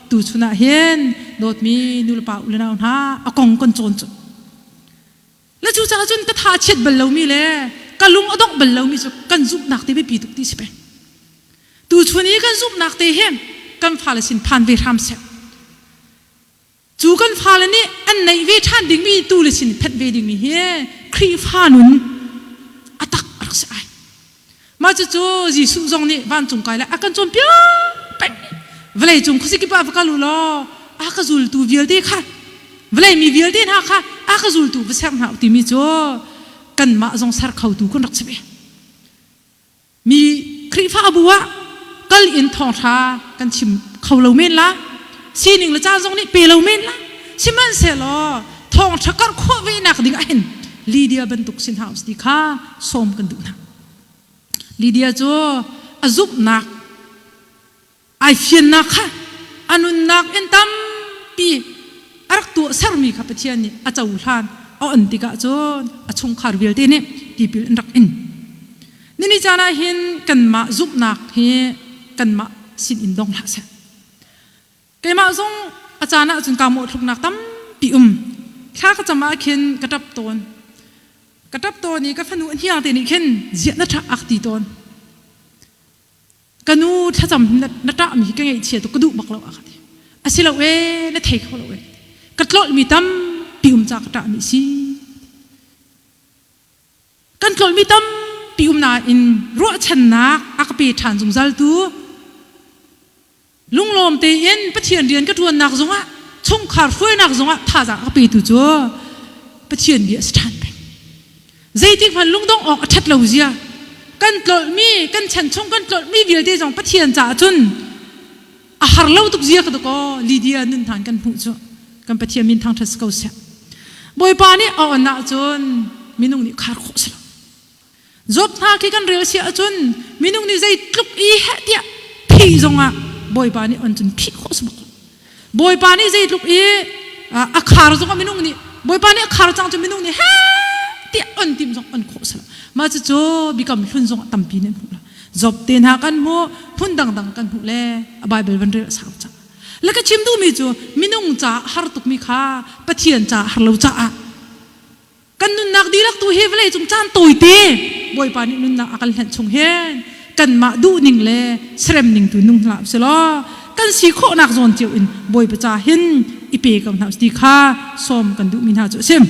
ตูชุนาเห็นโดดมีนุลปาอุลนาอุนาอกองกันโจนจุแล้วจู่จ้าจนกระทาเช็ดบัลลามีเลยกันลุงอดอกบัลลามีจุกันจุบนักเตไปปีตุกที่สิเปตูชุนี้กันจุบนักเตเห็นกันผ่านเลยสินผ่านเวทามเสจู่กันผ่านเลยนี่อันในเวทานดิ่งมีตูเลยสินเพชรเวดิ่งมีเฮครีฟ้านุนอัตักรักษามาจู่จีสุจงนี่บ้านจงไกลแล้วอากันจงเปียเป็นเวลาจงคุสิกิปะฟักลูลออากันจุลตูวิลเดค่ะเวลามีวิลเดนฮะค่ะอากันจุลตูเวสหาอุติมิจ่อกันมาจงสารเขาตูคนรักษามีครีฟ้าบัวกัลอินทองท่ากันชิมเขาเหลาเมนละซีหนึ่งละจ้าจงนี่เปเหลาเมนละชิมันเสลอทองชักกันขวเวนักดิ่งเห็นลีเดียบรรทุกสินหาสติค่ะสมกันดูนะลีเดียจ่ออาจุบนักไอฟินนักค่ะอนุนักเอ็นตัมปีอารักตัวเสรมีขับเทียนนี่อาจจะอุทานเอาอันติกะจ่ออาชงคาร์วิลเตนี่ที่พิลรักอินนี่จานาเห็นกันมาจุบนักเฮกันมาสินอินดงละเสกมาจงอาจารย์น่ะจนกามอทุกนักตั้มปีข้าก็จะมาเข็นกระดับตนกระดับตัวนี้ก็ฟันูอันที่อย่างเตนี่เข็นเจียนัทอักตีตนกันนูถ้าจำนัทมีก็ไงเชียตัวกระดูกบักเราอะค่ะอาศัยเรานัทเทเขาเรากระโดดมีตั้มปีจากกระดามีสิกันโดดมีตั้มปีนาอินรัวชันนักอักปีฐานจงจัลตูลุงลมเตียนปะเทียนเรียนก็ทวนนักจงอะชงขาดฟื้นนักจงอะท่าจากอักปีตัวจ่อปะเทียนเบียสถานไปใจที่พันลุงต้องออกชัดเหล่าเสียกันโกรธมีกันฉันชงกันโกรธมีวิลเดจงปะเทียนจ่าจนอาหารเหล่าตุกเสียก็ตก็ลีเดียนินทานกันผู้จ่อกันปะเทียนมินทางทัศกาวเสียบ่อยปานี่เอาอันน่าจนมินุงนี่ขาดโคสละจบท่าคิกันเรียวเสียจนมินุงนี่ใจลุกอีเหตียพี่จงอ่ะบ่อยปานี่อันจนพี่โคสบุกบ่อยปานี่ใจลุกอีอาคาร์จงอ่ะมินุงนี่บ่อยปานี่อาคาร์จังจนมินุงนี่เฮ้เตี้ยอันติมจงอันโคสละมาจะจ่อบิกำหุ่นจงตั้มปีนั่นหูละจบเตียนหากันหัวหุ่นดังกันหูเล่บายเบลวันเรือสาวจ้าแล้วก็ชิมดูมีจ่อมินุงจ่าฮาร์ตุกมีข้าปะเทียนจ่าฮาร์เลวจ่ากันนุนนักดีลักตัวเฮฟเลยจงจานตัวเต้บ่อยปานี่นุนนักอักลันชงเฮกันมาดูนิ่งเล่เสรมนิ่งตัวนุ่งหลับเสลอกันสีโคนักจนเจียวอินบ่อยประจาเห็นอีเปกับหนักสติข้าซ้อมกันดูมินาจ่อเซม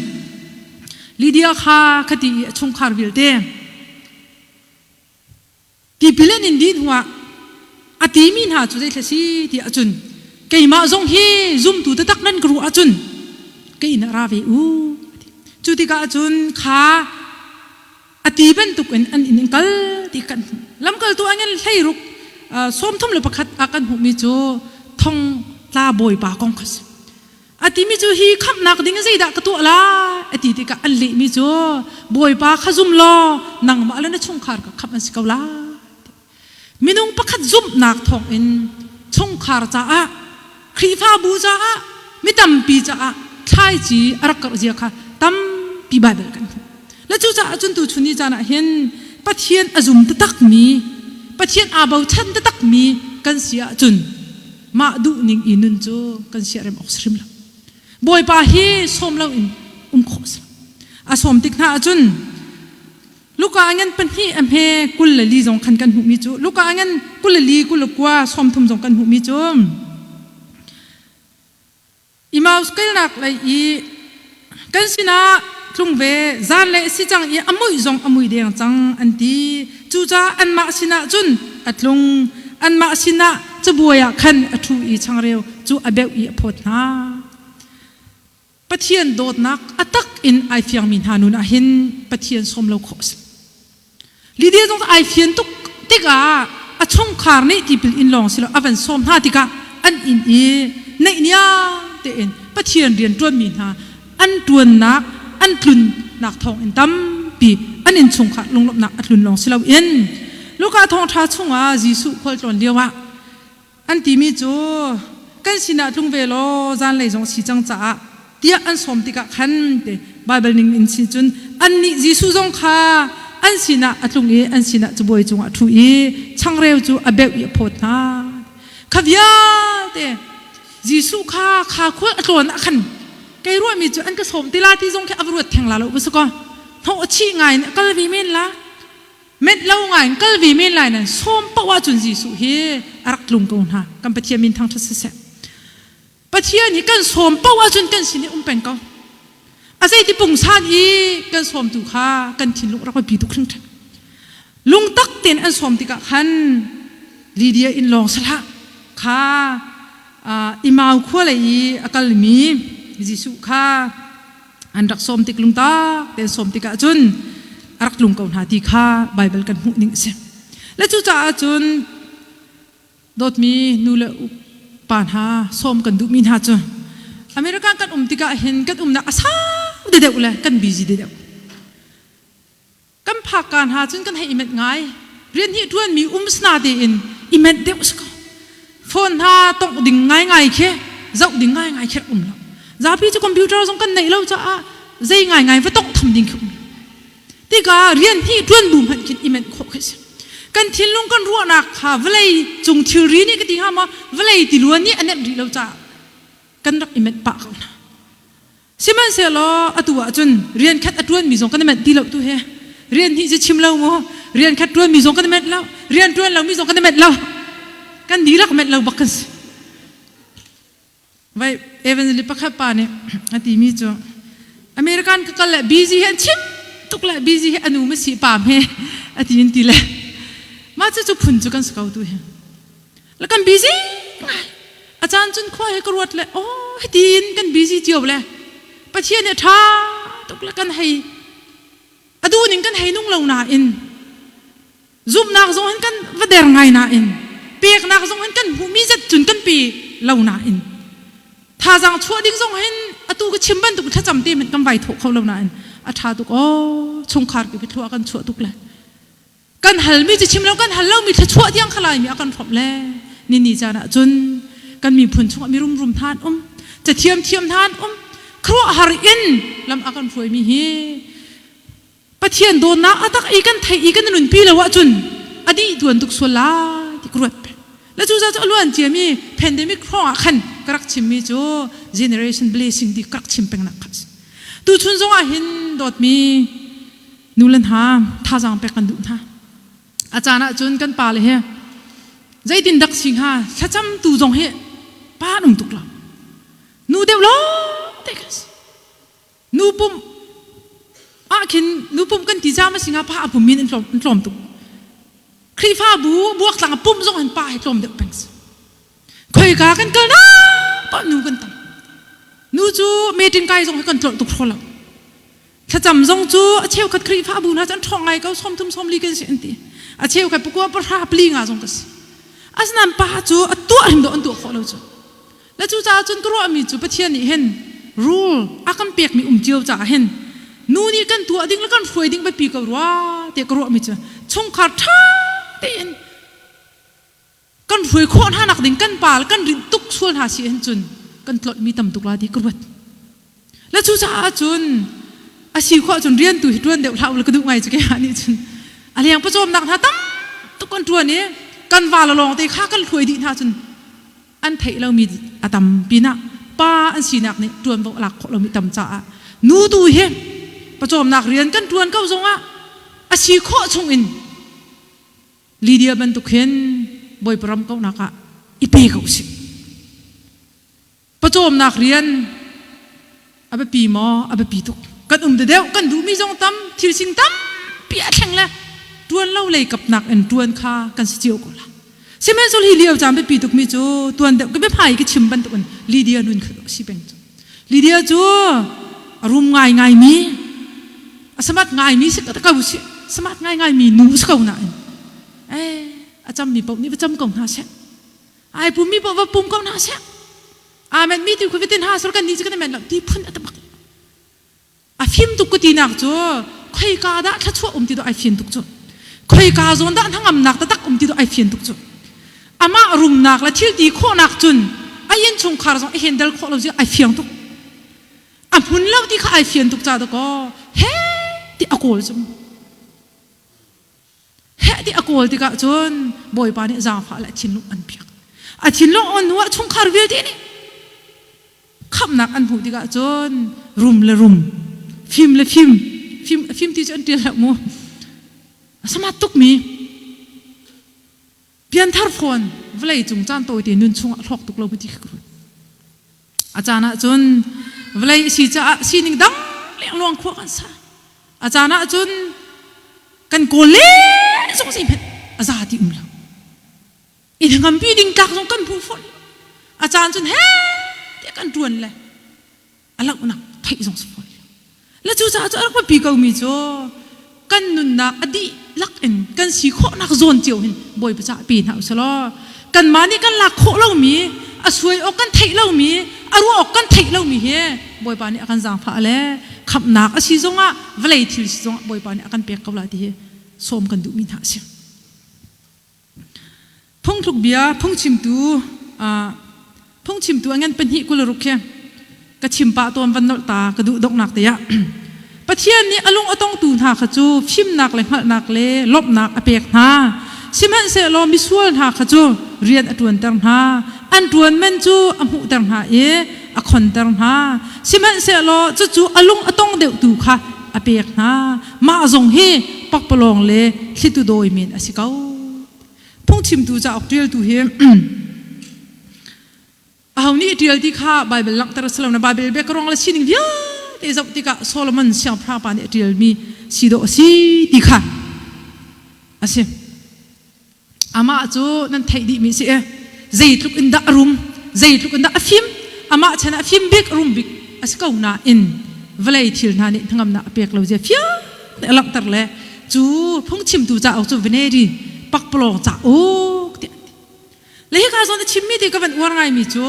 ลีเดียข้าคดีชงคาร์วิลเต้ที่พิเลนินดีหัวอติมินหาจุดได้สิที่อาจุนเกี่ยมาจงเฮซุ่มตัวตักนั่นกรูอาจุนเกี่ยนราวีอูจุดที่กอาจุนข้าอติเป็นตุกอันอินกัลที่กันลำกัลตัวอันนั้นให้รุกส้มทุ่มเลยประคัดอากันหุมิจูทองลาบอยปากองคัสอติมิจูฮีขับนักดิ้งใจดักตัวละอติที่กอันลิมิจูบอยปาขจุมล้อนังมาแล้วนะชงคาร์กับขับมันสกาวลามินุงประคัดจุมนักทองอินชงคาร์จ้าครีฟ้าบูจ้ามิตัมปีจ้าใช่จีอารักกระเจียค่ะตั้มปีบายเบลกันแล้วจู่จ้าจนตัวชุนีจ้านะเห็น ปัทเทียนอจุมตะตักมีปัทเทียนอาบาวชันตะตักมีกันเสียจุนมาดูนิงอินุนจูกันเสียเริ่มออกสริมละบอยปาฮีสมเราอินโคสอาสมติกนาจุนลูกอันเป็นที่อเมกุลลีจงขันกันหุมิจูลูกอันกุลลีกุลกว่าสมทุมจงกันหุมิจูอิมาสกิลนักเลยอีกันสินะทุ่งเวจานเลยสิจังอีอมุยจงอมุยเดียงจังอันดีจูจ้าอันมาสินะจุนอัดลงอันมาสินะจะบัวยขันอัทุอีช่างเร็วจูอเบวอีพดนาปะเทียนโดดนักอัตักอินไอเฟียงมินฮานุนอาหินปะเทียนสมเราขอสลีเดียจงไอเฟียนตุกติกาอัชงคาร์นี่ที่เป็นอินลองสิลอวันสมท่าติกาอันอินอีในนี้เตอินปะเทียนเรียนตัวมินฮาอันตัวนักอันกลุ่นนักทองอินตั้มปีอันอินชงขาลงลบนักอันกลุ่นลองสิลออินลูกอาทองท้าชงว่าจีสุพอลตอนเดียวว่าอันที่มีจูกันสินะทุ่งเวโลจานเลยจงสีจังจ้าเดียอันสมติกะขันเตไบเบิลนิงอินสิจุนอันนี้จีสุจงขาอันสินะอัตรงนี้อันสินะจะบวยจงอัตุอีช่างเร็วจูอเบวอีพดนาขวิยาเตจีสุขาขวดอัตโนนักขันไกรู้มีจูอันก็สมติลาที่จงแค่อวรวดแทงลาลุบุษกอท้องชี้ไงเนี่ยก็เลยวิมินละเม็ดเล่าไงก็เลยวิมินไรนั่นสมปะว่าจุนจีสุเฮรักลุงกูนฮะกันปะเทียมินทางทัศเสปะเทียนี่กันสมปะว่าจุนกันสินี่เป็นก็อาศัยที่ปุ่งชาอีกันสมตุขากันทิ้งลุงรักไปปีตุครึ่งทันลุงตักเต็นอันสมติกะขันลีเดียอินลองสละขาอิมาวขั้วเลยอากาลมีจิสุขาอันรักสมติกลุงตักเต็นสมติกะจุนรักลุงกูนหาตีขาไบเบิลกันหุนิ่งเสและจู่จ้าจุนโดดมีนูเลอุปานหาสมกันดูมินหาจุนอเมริกันกันติกะเห็นกันนักอาซาเด็ดๆเลยกันบิซีเด็ดๆกันพักการหาจนกันให้อิมเมตง่ายเรียนที่ทวนมีสนาเดอินอิมเมตเดวสกโฟนหาต้องดิ่งง่ายแค่จะดิ่งง่ายแค่แล้วจะพี่จะคอมพิวเตอร์ส่งกันไหนเราจะใจง่ายว่าต้องทำดิ่งขึ้นที่กาเรียนที่ทวนบุมหันคิดอิมเมตโคกสกันทิ้งลงกันรัวนักหาเวลัยจงทีรีนี่ก็ที่หามาเวลัยที่ล้วนนี่อันนี้เราจะกันรักอิมเมตปากเขานะสิมันเสียล้ออตัวจนเรียนแค่อตัวมีสองกันเมตดีแล้วตัวเฮเรียนที่จะชิมเราโมเรียนแค่ตัวมีสองกันเมตแล้วเรียนตัวเรามีสองกันเมตแล้วกันดีรักเมตเราบักกันสิไว้เอเวนลิปักขับปานี่อติมีจ้ะอเมริกันก็เลยบิซีเห็นชิมตุกเลยบิซีเห็นอนุไม่สีปามเฮอติมินตีเลยมาจะพุ่นจุกันสกาวตัวเฮแล้วกันบิซีอาจารย์จนคว้าให้กรวดเลยโอ้ดีนกันบิซีเจียวเลยปะเทียนเนี่ยท่าตุกละกันให้อดูนิ่งกันให้นุ่งเหล่านาอินซุ่มนักส่งให้กันวัดเดร์ไงนาอินเปียกนักส่งให้กันหูมีจัดจุนกันปีเหล่านาอินท่าจังชั่วดิ้งส่งให้อตูก็ชิมบันตุกถ้าจำตีมันกันไหวถูกเขาเหล่านาอินอาท่าตุกโอ้ชงขาดไปทั่วกันชั่วตุกเลยกันหัลมีจะชิมแล้วกันหัลเล่ามีถ้าชั่วที่ยังขลายมีอาการผมเลยนี่จานะจนกันมีผลช่วงมีรุมทานจะเทียมทานครัวหารินลำอาการฝอยมีเฮปะเทียนโดนนะอาตักอีกันไทยอีกันนุนปีละวะจุนอดีตวนตุกสลาที่กรวดแล้วจู่จะล้วนเจียมีแพนเดมิกครองขันกรักชิมมีจูเจเนอเรชันเบลซิ่งที่กรักชิมเป็นนักขัดตูชุนจงอาหินโดดมีนูเลนหาท่าจังเป็กันดุท่าอาจารย์จุนกันป่าเลยเฮใจดินดักสิงหาถ้าจำตูจงเฮป้าหนุ่มตุกละนูเดียวล้อเด็กนูปุ่มขินนูปุ่มกันที่จามาสิงหาป้าปุ่มมีนตรอมตุกครีฟ้าบวกหลังปุ่มจงหันป้าให้ตรอมเด็กเป็นส์คอยกากันกันนะป้านูกันตั้งนูจูเมตินไกจงให้กันตรอมตุกทรละถ้าจำจงจูเชี่ยวขัดครีฟ้าบูนะจันทองไงก็ส้มทุ่มส้มลีกันเสียนตีเชี่ยวขัดปกว่าปลาปลีงาจงกันสิอาสนันป้าจูตัวหิมโดนตัวขอเราจูแล้วจู่จ้าจนกรัวมีจู่ปะเทียนนี่เห็นรูลอากันเปียกมีเจียวจ้าเห็นนู่นนี่กันตัวดิ้งแล้วกันฝอยดิ้งไปปีกรัวเด็กกรัวมีจ้าชงขาดท่าเต็นกันฝอยโคนหานักดิ้งกันป่าแล้วกันรินตุกส่วนหาเสียนจุนกันตลอดมีต่ำตุกลาดีกรัวแล้วจู่จ้าจนอาชีพข้อจนเรียนตุยด้วนเดี๋ยวเท่าแล้วก็ดูไงจุแกหานี่จน อะไรอย่างประจมนักท่าตั้มตุกันตัวนี้กันวาละลองตีข้ากันถวยดีท่าจนอันไทยเรามีอาตมปีนักป้าอันสีนักนี่ตวนบอกหลักเรามีตำจ่านูดูเห็นประจมนักเรียนกันตวนเก้าทรงอาชีข้อชงอินลีเดียบันตุกเห็นบอยปรำเก้านักอีเปเก้าสิประจมนักเรียนอาไปปีหมออาไปปีตุกกันเดียวกันดูมีทรงตั้มทิวสิงตั้มเปียแข็งเลยตวนเล่าเลยกับนักเอ็นตวนข้ากันสิเจียวกูละใช่ไหมสุลีเดียวจำไปปีตุกมีจูตวนเดียวก็ไม่พายก็ชิมบันตุกันลีเดียนุ่นคือสิเป็นจูลีเดียจูอารมณ์ง่ายมีสมัติง่ายมีสิก็ตะก้าสิสมัติง่ายมีนูสก้าวหน่อยอาจารย์มีปมนี่ประจำกองหน้าเช่ไอ้ปุ่มมีปมว่าปุ่มกองหน้าเช่มันมีที่คุยไปเต้นหาสกันนี่จะกันแม่นหลังที่พุ่นอัตบักฟิล์มตุกตีนักจูใครกาดะถ้าชั่วติดตัวไอฟิล์มตุกจูใครกาโซนดะทั้งอำนักตะตักติดตัวไอฟิล์มตุกจูอามารุมนักและทิลดีโคนักจุนไอเย็นชงคาร์ซองไอเฮนเดลโคเราจะไอฟิล์มตุกพุ่นเล่าที่ข้าไอฟิล์มตุกจ้าตะก็เฮ้ที่อโกลจุเฮ้ที่อโกลที่กะจุนบอยปานี่จางฟ้าและชินลุอันเปียกชินลุอันหัวชงคาร์เวลที่นี่ขับนักอันผู้ที่กะจนรุมเลยรุมฟิล์มเลยฟิล์มที่จนเดียวละมัวสมัติตุกมีเปลี่ยนทาร์ฟอนเวลาจุงจานโตตีนุนชงหลอกตุกเราไปที่กรุนอาจารย์จนเวลาสีนิงดังเลี้ยงลวงขวากันซะอาจารย์จนกันโกเล่ส่งสิ่งเพชรอาจารย์ที่แล้วอีทั้งกันพี่ดิ่งกักส่งกันผู้ฝนอาจารย์จนเฮ้กันตวนเลยอะไรก็นักไทยส่งสปอยแล้วจู่ๆอะไรก็ปีกเอามีจ้กันนุนนักอดีลักเอ็นกันสีโคนักโซนเจียวเห็นบ่อยประจักษ์ปีนหาสลอกันมานี่กันหลักโคเล่ามีสวยออกกันไทยเล่ามีรู้ออกกันไทยเล่ามีเฮบ่อยปานี่กันจางฟ้าเลยขับนักสีจงเวลาที่สีจงบ่อยปานี่กันเปียกกับลาที่ส้มกันดูมีหาเสียพงทุกเบียพงชิมตูพงชิมตัวงั้นเป็นหิกุลรุกแค่กระชิมปะตัววันนตากระดูดกหนักเตียประเทศนี้อลุงอต้องตูนหาขจูชิมหนักเลยหักหนักเลยลบหนักอเปียกหาชิมันเสลอมิส่วนหาขจูเรียนอตวนตังหาอันตวนเมนจูอมุตังหาอคนตังหาชิมันเสลอจูอลุงอต้องเดือดตูค่ะอเปียกหามาจงเฮปักปลองเลยคิดตัวโดยมินอสิเก้าพงชิมตูจะออกเรียลตูเฮเอานี่เดียลที่ข้าไบเบิลลักตระสลามนะไบเบิลเบกรองละชินิงเดียวที่จับที่ข้าโซโลมอนเสียงพระปานเดียลมีสีโดสีที่ข้าอาเซียอามาจูนั่นไทยดีมีสิใจทุกอินดารุมใจทุกอินดาฟิมอามาชนะฟิมเบกรุมบิกอาสก้าวนาอินเวลาที่ท่านนี่ทั้งอำนาจเปียกเราจะฟิวลักตระเลยจูพงชิมตูจะเอาจูเวเนรีปักปลองจะโอ้เลยข้าส่วนชิมมีที่ก็เป็นวันไงมีจู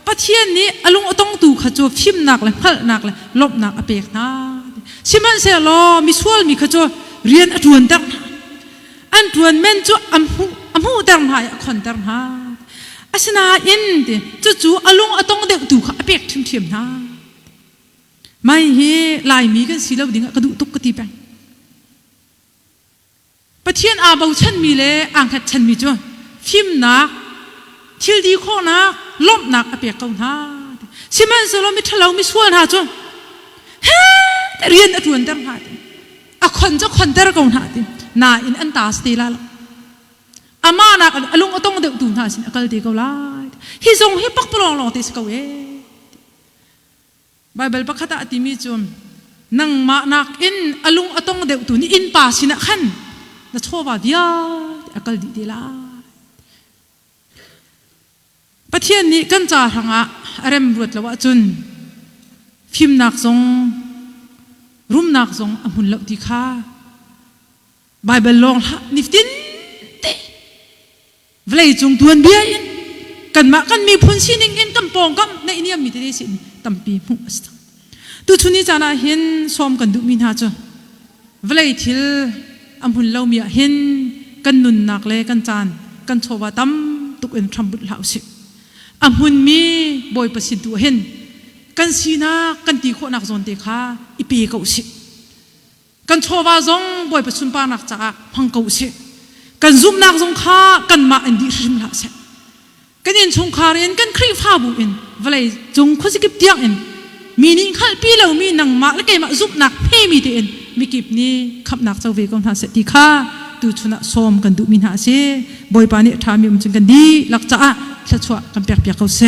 ประเทศนี้อลุงต้องตูขจูฟิมหนักเลยพัลหนักเลยลบหนักอเปียกนะชิมันเสลอมีส่วนมีขจูเรียนอตวนตังอันตวนเมนจูอัมหูตังหายคนตังหาอาชนาอินเดจูอลุงต้องเด็กตูขอเปียกทิมเทียมนะไม่เฮลายมีกันสิแล้วดิ่งกระดูตุกกตีไปประเทศอาบาวชันมีเลยอ่างขัดชันมีจูฟิมหนักทิลดีโคนักลบหนักอเปียกกองท่าชิมันสโลมิทะเลามิส่วนหาจ้ะเฮ้เรียนอตวนตังหาอคนจะคนเตอร์กองท่าน่าอินอันตาสตีลาลอามานักอลุงอต้องเดือดตูนท่าสินอกลตีเกาลาฮิซงฮิปักปลองลองติสเกาไบเบิลปักขัดอติมีจุมนังมานักอินอลุงอต้องเดือดตูนอินป่าสินะขันนัชโชบาเดียอกลตีลาประเทศนี้กันจ่าทางอะไรมรวดแล้วว่าจุนฟิมนักทรงรุ่มนักทรงอมุนเล่าที่ข้าไบเบิลลองนิฟตินเตเวลาจงทวนเบียนกันมากันมีพ้นชินิงเอ็นกันปองกันในนี้มีแต่สิ่งตั้มปีมุ่งสตังตัวชุนี้จานาเห็นซ้อมกันดูมินหาจ้ะเวลาที่อมุนเล่ามีเห็นกันนุนนักเลยกันจานกันโชว์ตั้มตุกเอ็นทำบุญเหล่าสิอามุนมีบอยประสิทธิ์ตัวเห็นกันสีนากันตีโคนักโซนเตะขาอีปีเขาสิกันโชว์ว่าจง บอยประชุมปานักจ้าพังเกาเสกันซุ่มนักสงข้ากันมาอันดีริมละเสกันยินชงคาเรียนกันครีฟ้าบุอินเวลาจงคุสิกิบเตียงอินมีนิ่งขันปีเหล่ามีนังมาและแกมาซุ่มนักเพ่มีเตียนมีกิบนี้ขับนักเจ้าเวกองทันเสติข้าตูชนะสมกันดูมินหาเสบอยปานิทามีมุจกันดีลักจ้าชัดชัวกันเปียกเปียกเขาเส